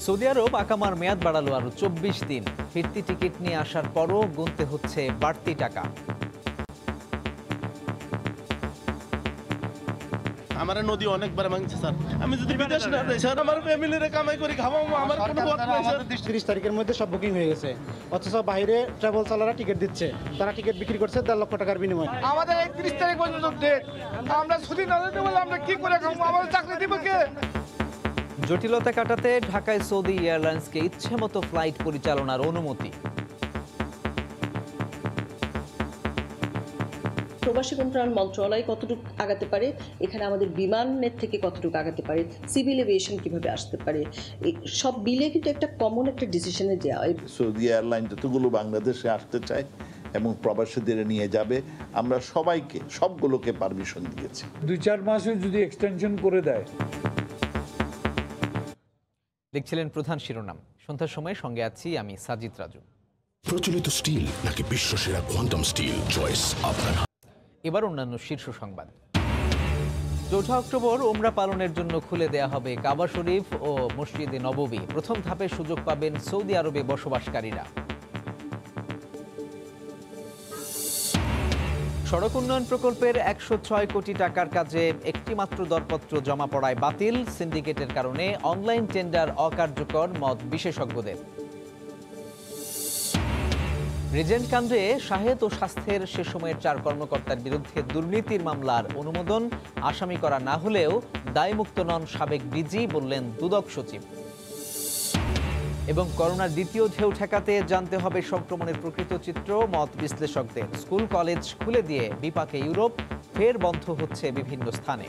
Saudi আরব আকামার মেয়াদ বাড়ালো আরো ২৪ দিন। ফিরতি টিকিট নিয়ে আসার পরও গুনতে হচ্ছে বাড়তি টাকা। আমার নদী অনেকবার ভাঙছে স্যার। আমি যদি বিদেশ না যাই স্যার, আমার ফ্যামিলিরে কামাই করে খাওয়াবো, আমার কোনো পথ নাই স্যার। 30 তারিখের মধ্যে সব বুকিং হয়ে গেছে, অথচ বাইরে ট্রাভেল চালারা টিকিট দিচ্ছে, তারা টিকিট বিক্রি করছে ১.৫ লক্ষ টাকার বিনিময়ে। আমাদের ৩১ তারিখ পর্যন্ত ডেট, আমরা ছুটি না দিতে বলে আমরা কি করে খাবো? আমাদের চাকরি দিবে কে? জটিলতা কাটাতে ঢাকায় সৌদি এয়ারলাইন্সকে ইচ্ছেমতো ফ্লাইট পরিচালনার অনুমতি। প্রবাসী কল্যাণ মন্ত্রণালয় কতটুকু আগাতে পারে, এখানে আমাদের বিমানের থেকে কতটুকু আগাতে পারে, সিভিল এভিয়েশন কিভাবে আসতে পারে, এই সব বিলে কিন্তু একটা কমন একটা ডিসিশনে যাওয়া। সৌদি এয়ারলাইন যতগুলো বাংলাদেশে আসতে চায় এবং প্রবাসীদের নিয়ে যাবে, আমরা সবাইকে সবগুলোকে পারমিশন দিয়েছি। ২-৪ মাসে যদি এক্সটেনশন করে দেয়। দেখছিলেন প্রধান শিরোনাম। সন্ধ্যার সময় সঙ্গে আছি আমি সাজিদ রাজু। প্রচলিত স্টিল নাকি বিশ্বসেরা কোয়ান্টাম স্টিল, চয়েস আপনার। এবার অন্যান্য শীর্ষ সংবাদ। ৪ অক্টোবর ওমরা পালনের জন্য খুলে দেয়া হবে কাবা শরীফ ও মসজিদে নববী। প্রথম ধাপে সুযোগ পাবেন সৌদি আরবে বসবাসকারীরা। সড়ক উন্নয়ন প্রকল্পের ১০৬ কোটি টাকার কাজে একটি মাত্র দরপত্র জমা পড়ায় বাতিল। সিন্ডিকেটের কারণে অনলাইন টেন্ডার অকার্যকর, মত বিশেষজ্ঞদের। রিজেন্ট কাণ্ডে শাহেদ ও স্বাস্থ্যের সে সময়ের ৪ কর্মকর্তার বিরুদ্ধে দুর্নীতির মামলার অনুমোদন। আসামি করা না হলেও দায়মুক্ত নন সাবেক ডিজি, বললেন দুদক সচিব। এবং করোনার দ্বিতীয় ঢেউ ঠেকাতে জানতে হবে সংক্রমণের প্রকৃত চিত্র, মত বিশ্লেষকদের। স্কুল কলেজ খুলে দিয়ে বিপাকে ইউরোপ, ফের বন্ধ হচ্ছে বিভিন্ন স্থানে।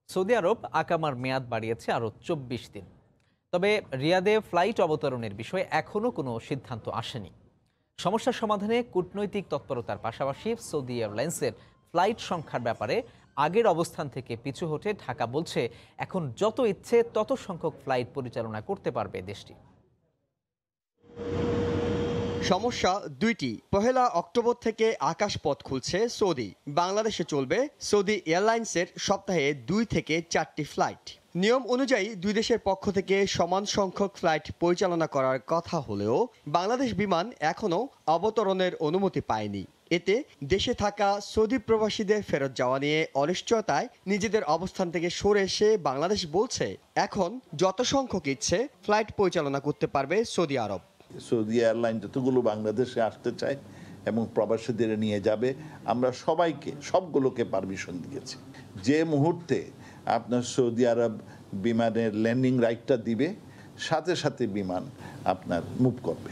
সৌদি আরব আকামার মেয়াদ বাড়িয়েছে আরও ২৪ দিন। তবে রিয়াদে ফ্লাইট অবতরণের বিষয়ে এখনও কোনো সিদ্ধান্ত আসেনি। সমস্যার সমাধানে কূটনৈতিক তৎপরতার পাশাপাশি সৌদি এয়ারলাইন্সের ফ্লাইট সংখ্যার ব্যাপারে আগের অবস্থান থেকে পিছু হটে ঢাকা বলছে এখন যত ইচ্ছে তত সংখ্যক ফ্লাইট পরিচালনা করতে পারবে দেশটি। সমস্যা দুইটি। ১ অক্টোবর থেকে আকাশপথ খুলছে সৌদি। বাংলাদেশে চলবে সৌদি এয়ারলাইন্সের সপ্তাহে ২ থেকে ৪টি ফ্লাইট। নিয়ম অনুযায়ী দুই দেশের পক্ষ থেকে সমান সংখ্যক ফ্লাইট পরিচালনা করার কথা হলেও বাংলাদেশ বিমান এখনও অবতরণের অনুমতি পায়নি। এতে দেশে থাকা সৌদি প্রবাসীদের ফেরত যাওয়া নিয়ে অনিশ্চয়তায় নিজেদের অবস্থান থেকে সরে এসে বাংলাদেশ বলছে এখন যত সংখ্যক ইচ্ছে ফ্লাইট পরিচালনা করতে পারবে সৌদি আরব। সৌদি এয়ারলাইন যতগুলো বাংলাদেশে আসতে চায় এবং প্রবাসীদের নিয়ে যাবে, আমরা সবাইকে সবগুলোকে পারমিশন দিয়েছি। যে মুহূর্তে আপনার সৌদি আরব বিমানের ল্যান্ডিং রাইটটা দিবে, সাথে সাথে বিমান আপনার মুভ করবে।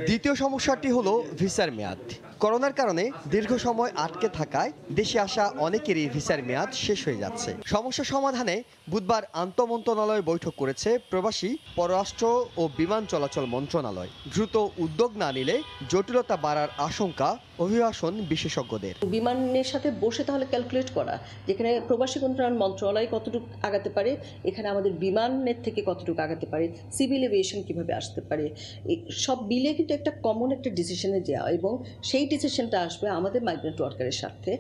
দ্বিতীয় সমস্যাটি হলো ভিসার মেয়াদ। করোনার কারণে দীর্ঘ সময় আটকে থাকায় দেশে আসা অনেকেরই ভিসার মেয়াদ শেষ হয়ে যাচ্ছে। সমস্যা সমাধানে বুধবার আন্তঃমন্ত্রণালয় বৈঠক করেছে প্রবাসী, পররাষ্ট্র ও বিমান চলাচল মন্ত্রণালয়। দ্রুত উদ্যোগ না নিলে জটিলতা বাড়ার আশঙ্কা অভিবাসন বিশেষজ্ঞদের। বিমানের সাথে বসে তাহলে ক্যালকুলেট করা, যেখানে প্রবাসী কল্যাণ মন্ত্রণালয় কতটুকু আগাতে পারে, এখানে আমাদের বিমানের থেকে কতটুকু আগাতে পারে, সিভিল এভিয়েশন কিভাবে আসতে পারে, এই সব বিলে কিন্তু একটা কমন একটা ডিসিশনে যাওয়া, এবং সেই ডিসিশনটা আসবে আমাদের মাইগ্রেন্ট ওয়ার্কারের স্বার্থে।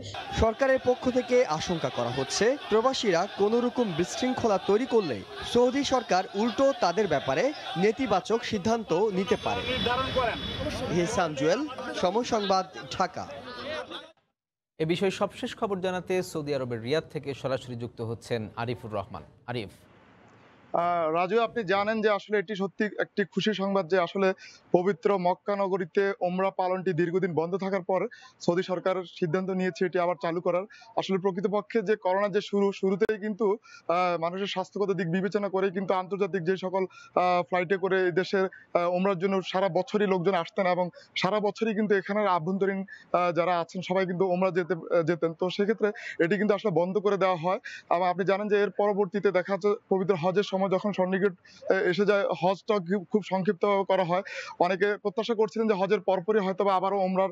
সরকারের পক্ষ থেকে আশঙ্কা করা হচ্ছে প্রবাসীরা কোনো রকম বিশৃঙ্খলা তৈরি করলে সৌদি সরকার উল্টো তাদের ব্যাপারে নেতিবাচক সিদ্ধান্ত নিতে পারে। হিসান জুয়েল, সময় সংবাদ, ঢাকা। এ বিষয়ে সবশেষ খবর জানাতে সৌদি আরবের রিয়াদ থেকে সরাসরি যুক্ত হচ্ছেন আরিফুর রহমান। আরিফ। রাজু, আপনি জানেন যে আসলে এটি সত্যি একটি খুশি সংবাদ যে আসলে পবিত্র মক্কা নগরীতে ওমরা পালনটি দীর্ঘদিন বন্ধ থাকার পর সৌদি সরকার সিদ্ধান্ত নিয়েছে এটি আবার চালু করার। আসলে প্রকৃতপক্ষে যে করোনা যে শুরুতেই কিন্তু মানুষের স্বাস্থ্যগত দিক বিবেচনা করে কিন্তু আন্তর্জাতিক যে সকল ফ্লাইটে করে দেশের ওমরার জন্য সারা বছরই লোকজন আসতেন এবং সারা বছরই কিন্তু এখানের আভ্যন্তরীণ যারা আছেন সবাই কিন্তু ওমরা যেতেন। তো সেক্ষেত্রে এটি কিন্তু আসলে বন্ধ করে দেওয়া হয়। এবং আপনি জানেন যে এর পরবর্তীতে দেখা যাচ্ছে পবিত্র হজের সময় সময় যখন সন্নিকট এসে যায়, হজটা খুব সংক্ষিপ্ত করা হয়। অনেকে প্রত্যাশা করছিলেন যে হজের পরপরই হয়তো বা আবারও ওমরার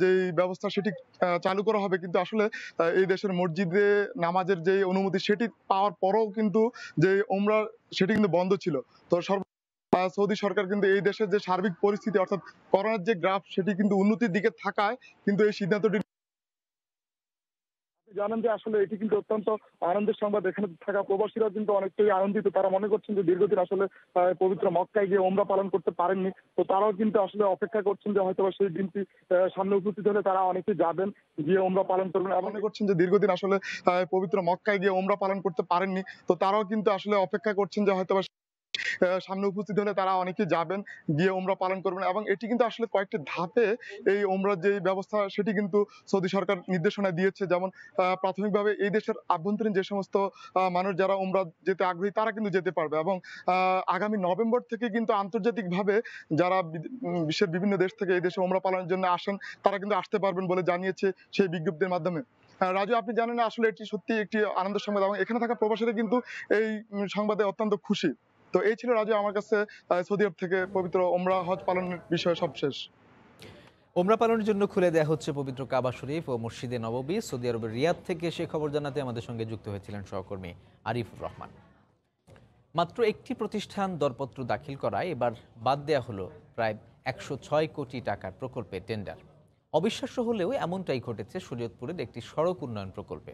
যেই ব্যবস্থা সেটি চালু করা হবে, কিন্তু আসলে এই দেশের মসজিদে নামাজের যে অনুমতি সেটি পাওয়ার পরেও কিন্তু যে ওমরা সেটি কিন্তু বন্ধ ছিল। তো সৌদি সরকার কিন্তু এই দেশের যে সার্বিক পরিস্থিতি অর্থাৎ করোনার যে গ্রাফ সেটি কিন্তু উন্নতির দিকে থাকায় কিন্তু এই সিদ্ধান্তটি জানেন যে আসলে এটি কিন্তু অত্যন্ত আনন্দের সংবাদ। এখানে থাকা প্রবাসীরা কিন্তু অনেকটাই আনন্দিত। তারা মনে করছেন যে দীর্ঘদিন আসলে পবিত্র মক্কায় গিয়ে ওমরা পালন করতে পারেননি, তো তারাও কিন্তু আসলে অপেক্ষা করছেন যে হয়তো সেই দিনটি সামনে উপস্থিত হলে তারা অনেকেই যাবেন, গিয়ে ওমরা পালন করবেন। মনে করছেন যে দীর্ঘদিন আসলে পবিত্র মক্কায় গিয়ে ওমরা পালন করতে পারেননি, তো তারাও কিন্তু আসলে অপেক্ষা করছেন যে হয়তো সামনে উপস্থিত হলে তারা অনেকে যাবেন, গিয়ে ওমরা পালন করবেন। এবং এটি কিন্তু আসলে কয়েকটি ধাপে এই ওমরার যে ব্যবস্থা সেটি কিন্তু সৌদি সরকার নির্দেশনা দিয়েছে। যেমন প্রাথমিকভাবে এই দেশের আভ্যন্তরীণ যে সমস্ত মানুষ যারা ওমরা যেতে আগ্রহী তারা কিন্তু যেতে পারবে, এবং আগামী নভেম্বর থেকে কিন্তু আন্তর্জাতিকভাবে যারা বিশ্বের বিভিন্ন দেশ থেকে এই দেশে ওমরা পালনের জন্য আসেন তারা কিন্তু আসতে পারবেন বলে জানিয়েছে সেই বিজ্ঞপ্তির মাধ্যমে। রাজু, আপনি জানেন আসলে এটি সত্যি একটি আনন্দের সংবাদ এবং এখানে থাকা প্রবাসীরা কিন্তু এই সংবাদে অত্যন্ত খুশি। তো এই ছিল রাজু আমার কাছে সৌদি আরব থেকে পবিত্র ওমরা হজ পালনের বিষয়ে সবশেষ। ওমরা পালনের জন্য খুলে দেওয়া হচ্ছে পবিত্র কাবা শরীফ ও মসজিদে নববী। সৌদি আরবের রিয়াদ থেকে সে খবর জানাতে আমাদের সঙ্গে যুক্ত হয়েছিলেন সহকর্মী আরিফুর রহমান। মাত্র একটি প্রতিষ্ঠান দরপত্র দাখিল করায় এবার বাদ দেয়া হলো প্রায় 106 কোটি টাকার প্রকল্পের টেন্ডার। অবিশ্বাস্য হলেও এমনটাই ঘটেছে শরীয়তপুরের একটি সড়ক উন্নয়ন প্রকল্পে,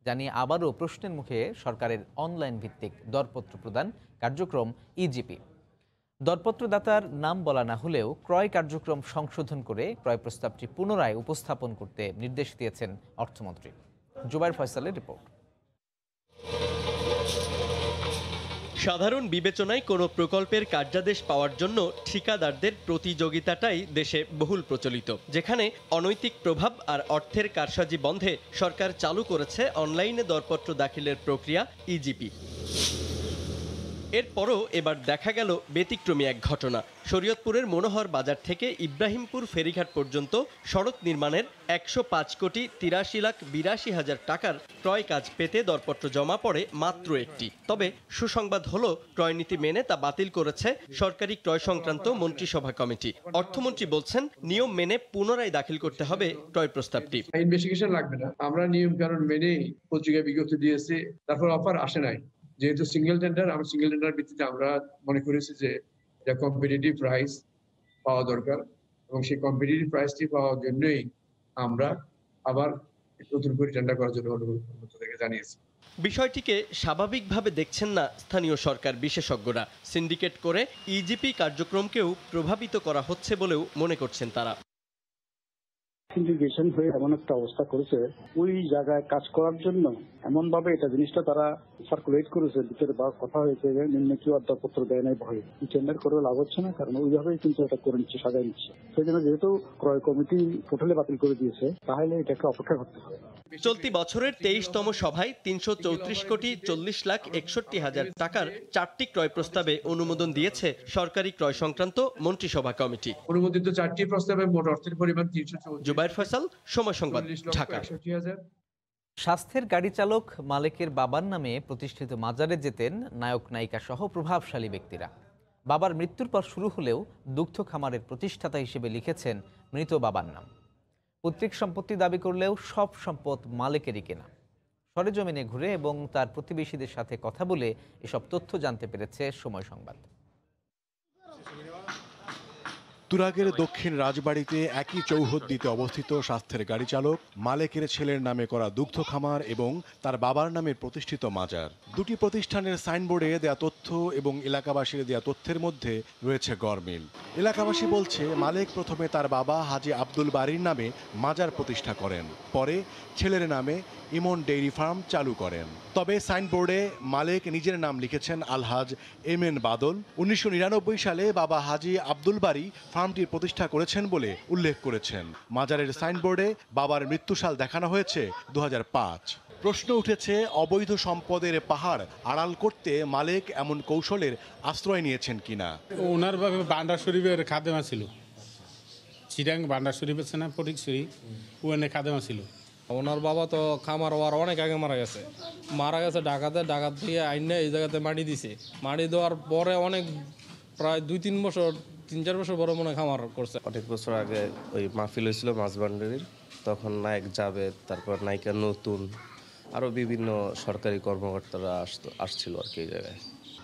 জানিয়ে আবারও প্রশ্নের মুখে সরকারের অনলাইন ভিত্তিক দরপত্র প্রদান কার্যক্রম ইজিপি। দরপত্রদাতার নাম বলা না হলেও ক্রয় কার্যক্রম সংশোধন করে ক্রয় প্রস্তাবটি পুনরায় উপস্থাপন করতে নির্দেশ দিয়েছেন অর্থমন্ত্রী। জুবাইর ফয়সালের রিপোর্ট। সাধারণ বিবেচনায় কোনো প্রকল্পের কার্যাদেশ পাওয়ার জন্য ঠিকাদারদের প্রতিযোগিতাটাই দেশে বহুল প্রচলিত, যেখানে অনৈতিক প্রভাব আর অর্থের কারসাজি বন্ধে সরকার চালু করেছে অনলাইনে দরপত্র দাখিলের প্রক্রিয়া ইজিপি। এরপরও এবার দেখা গেল ব্যতিক্রমী এক ঘটনা। শরীয়তপুরের মনোহর বাজার থেকে ইব্রাহিমপুর ফেরিঘাট পর্যন্ত সড়ক নির্মাণের 105 কোটি 83,82,000 টাকার ক্রয় কাজ পেতে দরপত্র জমা পড়ে মাত্র একটি। তবে সুসংবাদ হলো ক্রয়নীতি মেনে তা বাতিল করেছে সরকারি ক্রয় সংক্রান্ত মন্ত্রিসভা কমিটি। অর্থমন্ত্রী বলছেন নিয়ম মেনে পুনরায় দাখিল করতে হবে ক্রয় প্রস্তাবটি। ইনভেস্টিগেশন লাগবে না, আমরা নিয়ম কানুন মেনে পত্রিকায় বিজ্ঞপ্তি দিয়েছি, তারপর অফার আসে নাই। যেহেতু সিঙ্গেল টেন্ডার, আমরা সিঙ্গেল টেন্ডার ভিত্তিতে আমরা মনে করেছি যে এটা কম্পিটিটিভ প্রাইস পাওয়া দরকার, এবং সেই কম্পিটিটিভ প্রাইসটি পাওয়ার জন্যই আমরা আবার নতুন করে টেন্ডার করার জন্য অনুরোধ জানিয়েছি। বিষয়টিকে স্বাভাবিকভাবে দেখছেন না স্থানীয় সরকার বিশেষজ্ঞরা। সিন্ডিকেট করে ইজিপি কার্যক্রমকেও প্রভাবিত করা হচ্ছে বলেও মনে করছেন তারা। সিন্ডিকেশন হয়ে এমন একটা অবস্থা করেছে, ওই জায়গায় কাজ করার জন্য এমন ভাবে এটা জিনিসটা তারা সার্কুলেট করেছে, ভিতরে বা কথা হয়েছে নিম্নে কেউ দরপত্র দেয় নাই ভয়ে টেন্ডার করে লাভ হচ্ছে না, কারণ ওইভাবেই কিন্তু এটা করে নিচ্ছে, সাজাই নিচ্ছে। সেই জন্য যেহেতু ক্রয় কমিটি টোটালি বাতিল করে দিয়েছে, তাহলে এটাকে অপেক্ষা করতে হবে। চলতি বছরের 23তম সভায় 334 কোটি 40,61,000 টাকার 4টি ক্রয় প্রস্তাবে অনুমোদন দিয়েছে সরকারি ক্রয় সংক্রান্ত মন্ত্রিসভা কমিটি। অনুমোদিত 4টি প্রস্তাবে মোট অর্থের পরিমাণ 334। জুবাইর ফয়সাল, সময় সংবাদ, ঢাকা। স্বাস্থ্যের গাড়ি চালক মালেকের বাবার নামে প্রতিষ্ঠিত মাজারে যেতেন নায়ক নায়িকা সহ প্রভাবশালী ব্যক্তিরা। বাবার মৃত্যুর পর শুরু হলেও দুগ্ধ খামারের প্রতিষ্ঠাতা হিসেবে লিখেছেন মৃত বাবার নাম। পৈতৃক সম্পত্তি দাবি করলেও সব সম্পদ মালেকেরই কেনা। সরেজমিনে ঘুরে এবং তার প্রতিবেশীদের সাথে কথা বলে এসব তথ্য জানতে পেরেছে সময় সংবাদ। তুরাগের দক্ষিণ রাজবাড়িতে একই চৌহদ্দিতে অবস্থিত স্বাস্থ্যের গাড়ি চালক মালেকের ছেলের নামে করা দুগ্ধ খামার এবং তার বাবার নামে প্রতিষ্ঠিত মাজার। দুটি প্রতিষ্ঠানের সাইনবোর্ডে দেয়া তথ্য এবং এলাকাবাসীর দেয়া তথ্যের মধ্যে রয়েছে গরমিল। এলাকাবাসী বলছে মালেক প্রথমে তার বাবা হাজী আব্দুল বারীর নামে মাজার প্রতিষ্ঠা করেন, পরে ছেলের নামে ইমন ডেইরি ফার্ম চালু করেন। তবে সাইনবোর্ডে মালেক নিজের নাম লিখেছেন আলহাজ এমএন বাদল। 1999 সালে বাবা হাজী আব্দুল বারী ফার্মটির প্রতিষ্ঠা করেছেন বলে উল্লেখ করেছেন। মাজারের সাইনবোর্ডে বাবার মৃত্যুসাল দেখানো হয়েছে 2005। প্রশ্ন উঠেছে অবৈধ সম্পদের পাহাড় আড়াল করতে মালেক এমন কৌশলের আশ্রয় নিয়েছেন কিনা। ওনার বান্ডার শরীফের খাদেমা ছিল, চিরাং বান্ডার শরীফ আছে না ফটিকছড়ি, ওখানে খাদেমা ছিল। ওনার বাবা তো খামার হওয়ার অনেক আগে মারা গেছে ডাকাত দিয়ে আইনে এই জায়গাতে মাটি দিছে। মাটি দেওয়ার পরে অনেক প্রায় 2-3 বছর 3-4 বছর বড় মনে খামার করছে। অনেক বছর আগে ওই মাহফিল হয়েছিল মাছ ভান্ডারির, তখন নায়ক জাবেদ, তারপর নায়িকা নতুন, আরও বিভিন্ন সরকারি কর্মকর্তারা আসছিল আর কি এই জায়গায়।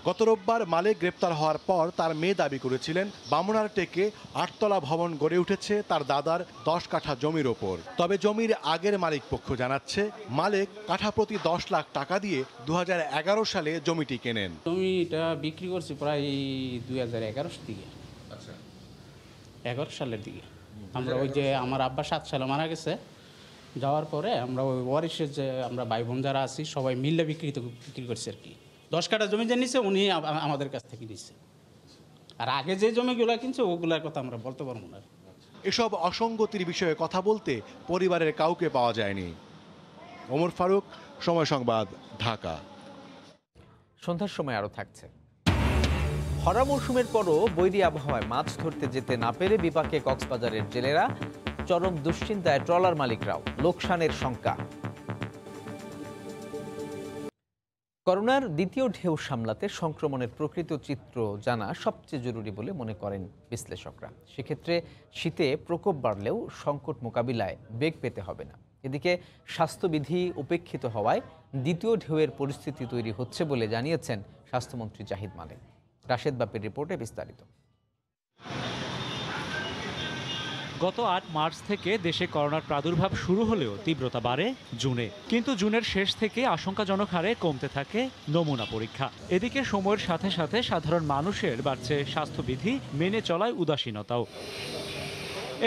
গত রোববার মালিক গ্রেপ্তার হওয়ার পর তার মেয়ে দাবি করেছিলেন বামুনারটেকে 8তলা ভবন গড়ে উঠেছে তার দাদার 10 কাঠা জমির ওপর। তবে জমির আগের মালিক পক্ষ জানাচ্ছে মালিক কাঠা প্রতি 10 লাখ টাকা দিয়ে 2011 সালে জমিটি কেনেন। জমিটা বিক্রি করছি প্রায় 2011 দিকে, 11 সালের দিকে। আমরা ওই যে আমার আব্বা 7 সালে মারা গেছে, যাওয়ার পরে আমরা ওই ওয়ারিশের যে আমরা ভাই বোন যারা আছি সবাই মিলে বিক্রি করছি আর কি। 10 কাঠা জমি যে নিচ্ছে উনি আমাদের কাছ থেকে নিচ্ছে, আর আগে যে জমিগুলো কিনছে ওগুলোর কথা আমরা বলতে পারবো না। এসব অসঙ্গতির বিষয়ে কথা বলতে পরিবারের কাউকে পাওয়া যায়নি। ওমর ফারুক, সময় সংবাদ, ঢাকা। সন্ধ্যার সময় আরও থাকছে। খরা মৌসুমের পরও বৈরী আবহাওয়ায় মাছ ধরতে যেতে না পেরে বিপাকে কক্সবাজারের জেলেরা, চরম দুশ্চিন্তায় ট্রলার মালিকরাও, লোকসানের শঙ্কা। করোনার দ্বিতীয় ঢেউ সামলাতে সংক্রমণের প্রকৃত চিত্র জানা সবচেয়ে জরুরি বলে মনে করেন বিশ্লেষকরা। সেক্ষেত্রে শীতে প্রকোপ বাড়লেও সংকট মোকাবিলায় বেগ পেতে হবে না। এদিকে স্বাস্থ্যবিধি উপেক্ষিত হওয়ায় দ্বিতীয় ঢেউয়ের পরিস্থিতি তৈরি হচ্ছে বলে জানিয়েছেন স্বাস্থ্যমন্ত্রী জাহিদ মালেক। রাশেদ বাপের রিপোর্টে বিস্তারিত। গত 8 মার্চ থেকে দেশে করোনার প্রাদুর্ভাব শুরু হলেও তীব্রতা বাড়ে জুনে, কিন্তু জুনের শেষ থেকে আশঙ্কাজনক হারে কমতে থাকে নমুনা পরীক্ষা। এদিকে সময়ের সাথে সাথে সাধারণ মানুষের বাড়ছে স্বাস্থ্যবিধি মেনে চলায় উদাসীনতাও।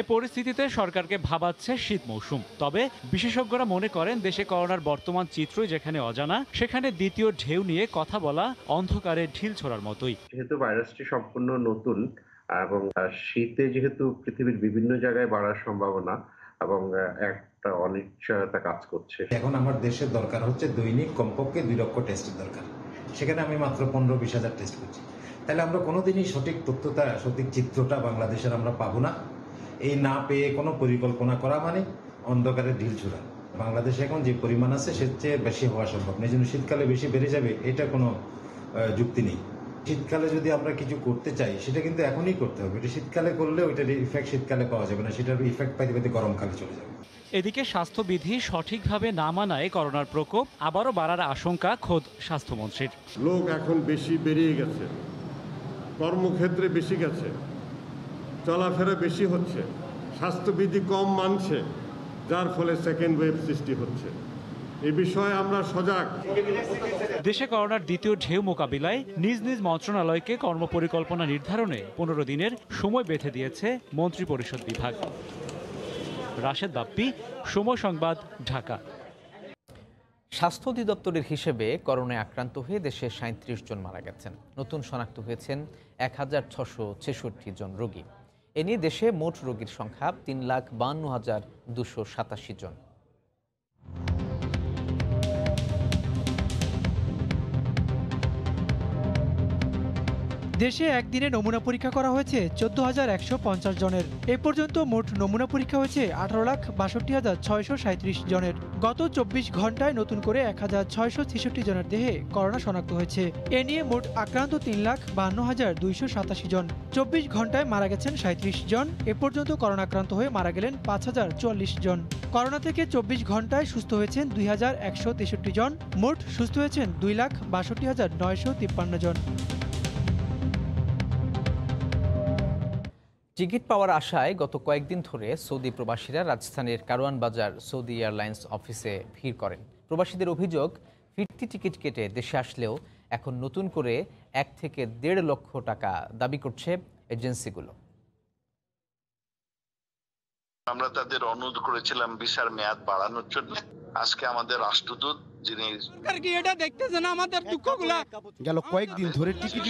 এ পরিস্থিতিতে সরকারকে ভাবাচ্ছে শীত মৌসুম। তবে বিশেষজ্ঞরা মনে করেন দেশে করোনার বর্তমান চিত্রই যেখানে অজানা, সেখানে দ্বিতীয় ঢেউ নিয়ে কথা বলা অন্ধকারে ঢিল ছোড়ার মতোই। যেহেতু ভাইরাসটি সম্পূর্ণ নতুন এবং শীতে যেহেতু পৃথিবীর বিভিন্ন জায়গায় বাড়ার সম্ভাবনা এবং একটা অনিশ্চয়তা কাজ করছে, এখন আমার দেশের দরকার হচ্ছে দৈনিক কমপক্ষে 2 লক্ষ টেস্টের দরকার। সেখানে আমি মাত্র 15-20 হাজার টেস্ট করছি। তাহলে আমরা কোনোদিনই সঠিক তথ্যটা, সঠিক চিত্রটা বাংলাদেশের আমরা পাবো না। এই না পেয়ে কোনো পরিকল্পনা করা মানে অন্ধকারে ঢিল ছোড়া। বাংলাদেশে এখন যে পরিমাণ আছে সে চেয়ে বেশি হওয়া সম্ভব না। এই জন্য শীতকালে বেশি বেড়ে যাবে এটা কোনো যুক্তি নেই। শীতকালে যদি আমরা কিছু করতে চাই সেটা কিন্তু এখনই করতে হবে। এটা শীতকালে করলে ওইটার ইফেক্ট শীতকালে পাওয়া যাবে না, সেটার ইফেক্ট পাইতে পাইতে গরমকালে চলে যাবে। এদিকে স্বাস্থ্যবিধি সঠিকভাবে না মানায় করোনার প্রকোপ আবারও বাড়ার আশঙ্কা খোদ স্বাস্থ্যমন্ত্রীর। লোক এখন বেশি বেরিয়ে গেছে, কর্মক্ষেত্রে বেশি গেছে, চলাফেরা বেশি হচ্ছে, স্বাস্থ্যবিধি কম মানছে, যার ফলে সেকেন্ড ওয়েভ সৃষ্টি হচ্ছে। এই বিষয়ে আমরা সজাগ। দেশে করোনার দ্বিতীয় ঢেউ মোকাবিলায় নিজ নিজ মন্ত্রণালয়কে কর্মপরিকল্পনা নির্ধারণে 15 দিনের সময় বেঁধে দিয়েছে মন্ত্রিপরিষদ বিভাগ। রাশেদ বাপ্পি, সময় সংবাদ, ঢাকা। স্বাস্থ্য অধিদপ্তরের হিসেবে করোনায় আক্রান্ত হয়ে দেশে 37 জন মারা গেছেন। নতুন শনাক্ত হয়েছেন 1666 জন রোগী। এ নিয়ে দেশে মোট রোগীর সংখ্যা 3,52,287 জন। দেশে একদিনে নমুনা পরীক্ষা করা হয়েছে 14,150 জনের। এ পর্যন্ত মোট নমুনা পরীক্ষা হয়েছে 18,62,637 জনের। গত 24 ঘন্টায় নতুন করে 1,666 জনের দেহে করোনা শনাক্ত হয়েছে। এ নিয়ে মোট আক্রান্ত 3,52,287 জন। 24 ঘন্টায় মারা গেছেন 37 জন। এ পর্যন্ত করোনা আক্রান্ত হয়ে মারা গেলেন 5,044 জন। করোনা থেকে 24 ঘন্টায় সুস্থ হয়েছেন 2,163 জন। মোট সুস্থ হয়েছেন 2,62,953 জন। টিকিট পাওয়ার আশায় গত কয়েকদিন ধরে সৌদি প্রবাসীরা রাজধানীর কারওয়ান বাজার সৌদি এয়ারলাইন্স অফিসে ভিড় করেন। প্রবাসীদের অভিযোগ, ফিরতি টিকিট কেটে দেশে আসলেও এখন নতুন করে 1 থেকে 1.5 লক্ষ টাকা দাবি করছে এজেন্সিগুলো। আমরা তাদের অনুরোধ করেছিলাম ভিসার মেয়াদ বাড়ানোর জন্য। আজকে আমাদের রাষ্ট্রদূত যিনি এটা দেখতেছেন আমাদের দুঃখগুলা গেল কয়েকদিন ধরে টিকিট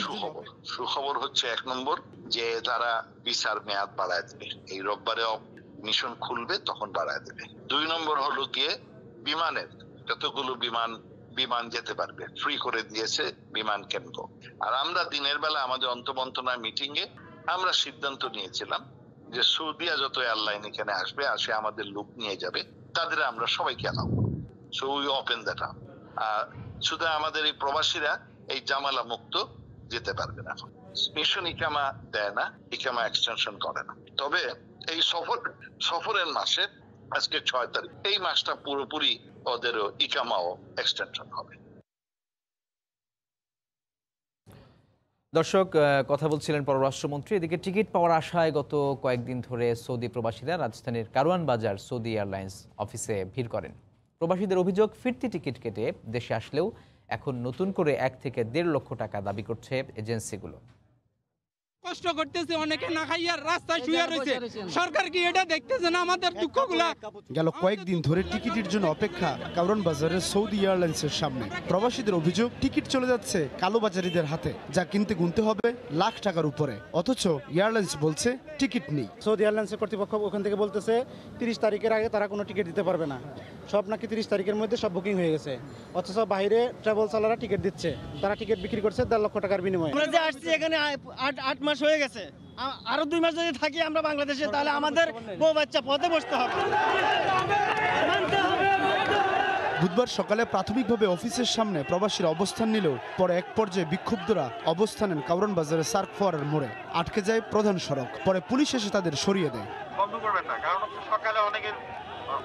সুখবর হচ্ছে 1 নম্বর যে তারা ভিসার মেয়াদ বাড়ায় দেবে। এই রোববারে মিশন খুলবে, তখন বাড়ায় দেবে। 2 নম্বর হলো গিয়ে বিমানের যতগুলো বিমান যেতে পারবে ফ্রি করে দিয়েছে বিমান কেন্দ্র। আর আমরা দিনের বেলা আমাদের অন্তর্মন্ত্রণালয় মিটিং এ আমরা সিদ্ধান্ত নিয়েছিলাম যে সৌদিয়া যত এয়ারলাইন এখানে আসে আমাদের লোক নিয়ে যাবে, তাদের আমরা সবাইকে অ্যালাউ করব। So we open that up. শুধু আমাদের এই প্রবাসীরা এই জামালা মুক্ত যেতে পারবে না। মিশন ইকামা দেয় না, ইকামা এক্সটেনশন করে না। তবে এই সফরের মাসে আজকে 6 তারিখ, এই মাসটা পুরোপুরি ওদেরও ইকামাও এক্সটেনশন হবে। দর্শক, কথা বলছিলেন পররাষ্ট্রমন্ত্রী। এদিকে টিকিট পাওয়ার আশায় গত কয়েকদিন ধরে সৌদি প্রবাসীরা রাজধানীর কারওয়ান বাজার সৌদি এয়ারলাইন্স অফিসে ভিড় করেন। প্রবাসীদের অভিযোগ, ফিরতি টিকিট কেটে দেশে আসলেও এখন নতুন করে 1 থেকে 1.5 লক্ষ টাকা দাবি করছে এজেন্সিগুলো। কষ্ট করতেছে, অনেকে না খাইয়া রাস্তায় শুয়ে রয়েছে। সরকার কি এটা দেখতেছে না আমাদের দুঃখগুলা? গেল কয়েকদিন ধরে টিকিটের জন্য অপেক্ষা কারওয়ান বাজারের সৌদি এয়ারলাইন্সের সামনে। প্রবাসীদের অভিযোগ, টিকিট চলে যাচ্ছে কালোবাজারিদের হাতে, যা কিনতে গুনতে হবে লাখ টাকার উপরে। অথচ এয়ারলাইন্স বলছে টিকিট নেই। সৌদি এয়ারলাইন্সের কর্তৃপক্ষ ওখান থেকে বলতেছে 30 তারিখের আগে তারা কোনো টিকিট দিতে পারবে না। সব নাকি 30 তারিখের মধ্যে সব বুকিং হয়ে গেছে। অথচ বাইরে ট্রাভেল চালারা টিকিট দিচ্ছে, তারা টিকিট বিক্রি করছে 1.5 লক্ষ টাকার বিনিময়ে। আমরা যে আসছি এখানে 8 মাস হয়ে গেছে, আরো 2 মাস যদি থাকি আমরা বাংলাদেশে, তাহলে আমাদের বউ বাচ্চা পথে বসতে হবে। বুধবার সকালে প্রাথমিকভাবে অফিসের সামনে প্রবাসীরা অবস্থান নিলেও পরে এক পর্যায়ে বিক্ষুব্ধরা অবস্থান নেন কারওয়ান বাজারের সার্ক ফোয়ারের মোড়ে। আটকে যায় প্রধান সড়ক, পরে পুলিশ এসে তাদের সরিয়ে দেয়। বন্ধ করবেন না, কারণ সকালে অনেকের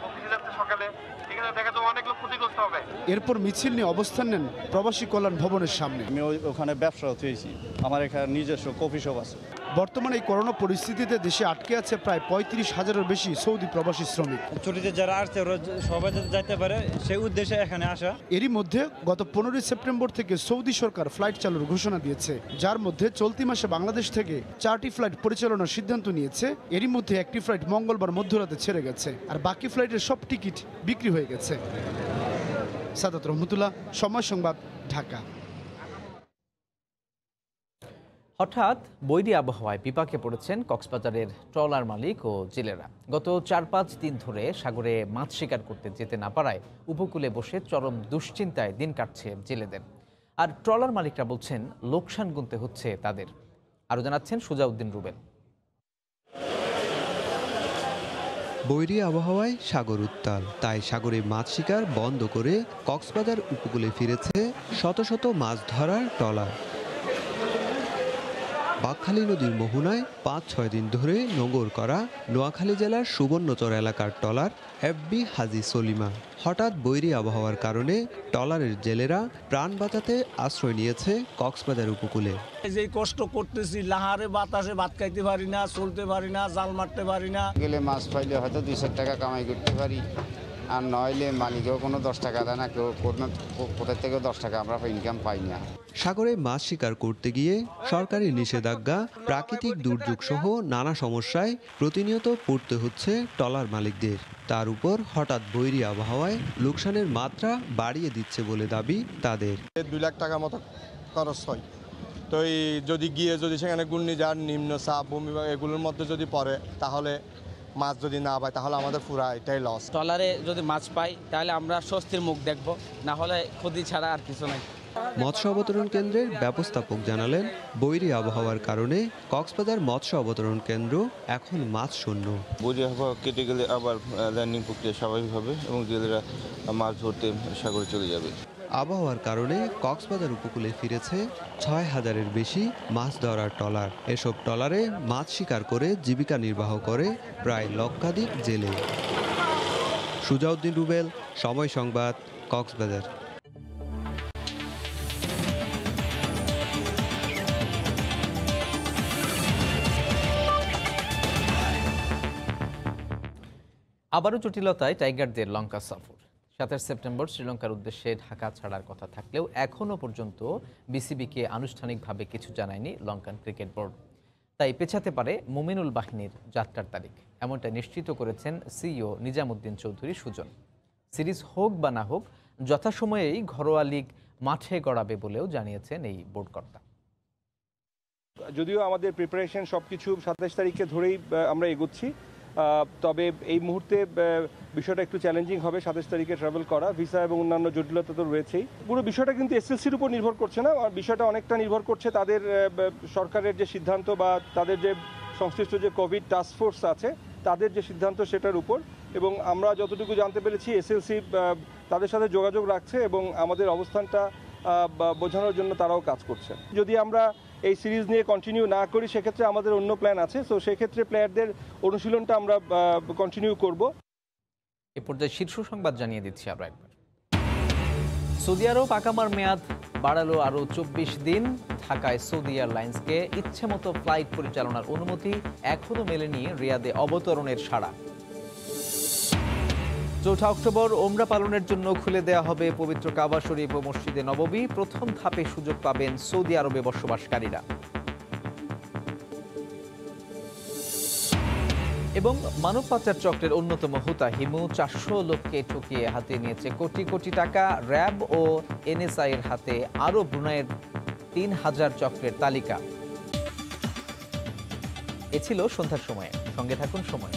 অফিসে যাচ্ছে, সকালে এখানে দেখা তো অনেক লোক ক্ষতিগ্রস্ত হবে। এরপর মিছিল নিয়ে অবস্থান নেন প্রবাসী কল্যাণ ভবনের সামনে। আমি ওখানে ব্যবসা হয়েছি, আমার এখানে নিজস্ব কফি শপ আছে। বর্তমানে এই করোনা পরিস্থিতিতে দেশে আটকে আছে প্রায় 35,000-এর বেশি সৌদি প্রবাসী শ্রমিক। ছুটিতে যারা আসছে সবাই যাতে যাইতে পারে সেই উদ্দেশ্যে এখানে আসা। এরই মধ্যে গত 15 সেপ্টেম্বর থেকে সৌদি সরকার ফ্লাইট চালুর ঘোষণা দিয়েছে, যার মধ্যে চলতি মাসে বাংলাদেশ থেকে 4টি ফ্লাইট পরিচালনার সিদ্ধান্ত নিয়েছে। এরই মধ্যে একটি ফ্লাইট মঙ্গলবার মধ্যরাতে ছেড়ে গেছে, আর বাকি ফ্লাইটের সব টিকিট বিক্রি হয়ে গেছে। সাদাত রহমতুল্লাহ, সময় সংবাদ, ঢাকা। হঠাৎ বৈরী আবহাওয়ায় বিপাকে পড়েছেন কক্সবাজারের ট্রলার মালিক ও জেলেরা। গত 4-5 দিন ধরে সাগরে মাছ শিকার করতে যেতে না পারায় উপকূলে বসে চরম দুশ্চিন্তায় দিন কাটছে জেলেদের। আর ট্রলার মালিকরা বলছেন লোকসান গুনতে হচ্ছে তাদের। আরও জানাচ্ছেন সুজাউদ্দিন রুবেল। বৈরী আবহাওয়ায় সাগর উত্তাল, তাই সাগরে মাছ শিকার বন্ধ করে কক্সবাজার উপকূলে ফিরেছে শত শত মাছ ধরার ট্রলার। বাঁকখালী নদীর মোহনায় 5-6 দিন ধরে নোঙর করা নোয়াখালী জেলার সুবর্ণচর এলাকার ট্রলার এফবি হাজি সলিমা। হঠাৎ বৈরী আবহাওয়ার কারণে ট্রলারের জেলেরা প্রাণ বাঁচাতে আশ্রয় নিয়েছে কক্সবাজার উপকূলে। যে কষ্ট করতেছি, লাহারে বাতাসে ভাত খাইতে পারি না, চলতে পারি না, জাল মারতে পারি না। গেলে মাছ পাইলে হয়তো 200 টাকা কামাই করতে পারি, আর নইলে মালিকেও কোনো 10 টাকা দেয় না, কেউ কোথা থেকে 10 টাকা আমরা ইনকাম পাই না। সাগরে মাছ শিকার করতে গিয়ে সরকারি নিষেধাজ্ঞা, প্রাকৃতিক দুর্যোগ সহ নানা সমস্যায় প্রতিনিয়ত পড়তে হচ্ছে ট্রলার মালিকদের। তার উপর হঠাৎ বৈরী আবহাওয়ায় লোকসানের মাত্রা বাড়িয়ে দিচ্ছে বলে দাবি তাদের। 2 লাখ টাকা মতো খরচ হয়, তো যদি গিয়ে সেখানে ঘূর্ণিঝড়, নিম্নচাপ, ভূমিভাগ এগুলোর মধ্যে যদি পড়ে, তাহলে মাছ যদি না পাই তাহলে আমাদের পুরো এটাই লস। ট্রলারে যদি মাছ পাই তাহলে আমরা স্বস্তির মুখ দেখব, না হলে ক্ষতি ছাড়া আর কিছু নাই। মৎস্য অবতরণ কেন্দ্রের ব্যবস্থাপক জানালেন, বৈরী আবহাওয়ার কারণে কক্সবাজার মৎস্য অবতরণ কেন্দ্র এখন মাছ শূন্য। বৈরী আবহাওয়া কেটে গেলে আবার ল্যান্ডিং প্রক্রিয়া স্বাভাবিক হবে এবং জেলেরা মাছ ধরতে সাগরে চলে যাবে। আবহাওয়ার কারণে কক্সবাজার উপকূলে ফিরেছে 6,000-এর বেশি মাছ ধরার ট্রলার। এসব ট্রলারে মাছ শিকার করে জীবিকা নির্বাহ করে প্রায় লক্ষাধিক জেলে। সুজাউদ্দিন রুবেল, সময় সংবাদ, কক্সবাজার। আবারও জটিলতায় টাইগারদের লঙ্কা সফর। 27 সেপ্টেম্বর শ্রীলঙ্কার উদ্দেশ্যে ঢাকা ছাড়ার কথা থাকলেও এখনও পর্যন্ত বিসিবিকে আনুষ্ঠানিকভাবে কিছু জানায়নি লঙ্কান ক্রিকেট বোর্ড। তাই পেছাতে পারে মুমিনুল বাহিনীর যাত্রার তারিখ, এমনটা নিশ্চিত করেছেন সিইও নিজামুদ্দিন চৌধুরী সুজন। সিরিজ হোক বা না হোক, যথাসময়েই ঘরোয়া লীগ মাঠে গড়াবে বলেও জানিয়েছেন এই বোর্ড কর্তা। যদিও আমাদের প্রিপারেশন সবকিছু 27 তারিখে ধরেই আমরা এগোচ্ছি, তবে এই মুহূর্তে বিষয়টা একটু চ্যালেঞ্জিং হবে 27 তারিখে ট্রাভেল করা। ভিসা এবং অন্যান্য জটিলতা তো রয়েছেই। পুরো বিষয়টা কিন্তু এসএলসির উপর নির্ভর করছে না, বিষয়টা অনেকটা নির্ভর করছে তাদের সরকারের যে সিদ্ধান্ত বা তাদের যে সংশ্লিষ্ট যে কোভিড টাস্ক ফোর্স আছে তাদের যে সিদ্ধান্ত সেটার উপর। এবং আমরা যতটুকু জানতে পেরেছি এসএলসি তাদের সাথে যোগাযোগ রাখছে এবং আমাদের অবস্থানটা বোঝানোর জন্য তারাও কাজ করছে। যদি আমরা এই সিরিজ নিয়ে কন্টিনিউ না করি সেক্ষেত্রে আমাদের অন্য প্ল্যান আছে, তো সেক্ষেত্রে প্লেয়ারদের অনুশীলনটা আমরা কন্টিনিউ করব। এ পর্যায়ে শীর্ষ সংবাদ জানিয়ে দিচ্ছি আমরা একবার। সৌদি আরব আকামার মেয়াদ বাড়ালো আরও 24 দিন। ঢাকায় সৌদি এয়ারলাইন্সকে ইচ্ছেমতো ফ্লাইট পরিচালনার অনুমতি এখনও মেলেনি রিয়াদে অবতরণের সাড়া। 4 অক্টোবর ওমরা পালনের জন্য খুলে দেয়া হবে পবিত্র কাবা শরীফ ও মসজিদে নববী। প্রথম ধাপে সুযোগ পাবেন সৌদি আরবে বসবাসকারীরা। এবং মানব পাচার চক্রের অন্যতম হোতা হিমু 400 লোককে ঠকিয়ে হাতে নিয়েছে কোটি কোটি টাকা। র্যাব ও এনএসআই এর হাতে আরও ব্রুনাইয়ের 3000 চক্রের তালিকা। এ ছিল সন্ধ্যার সময়ে, সঙ্গে থাকুন সময়।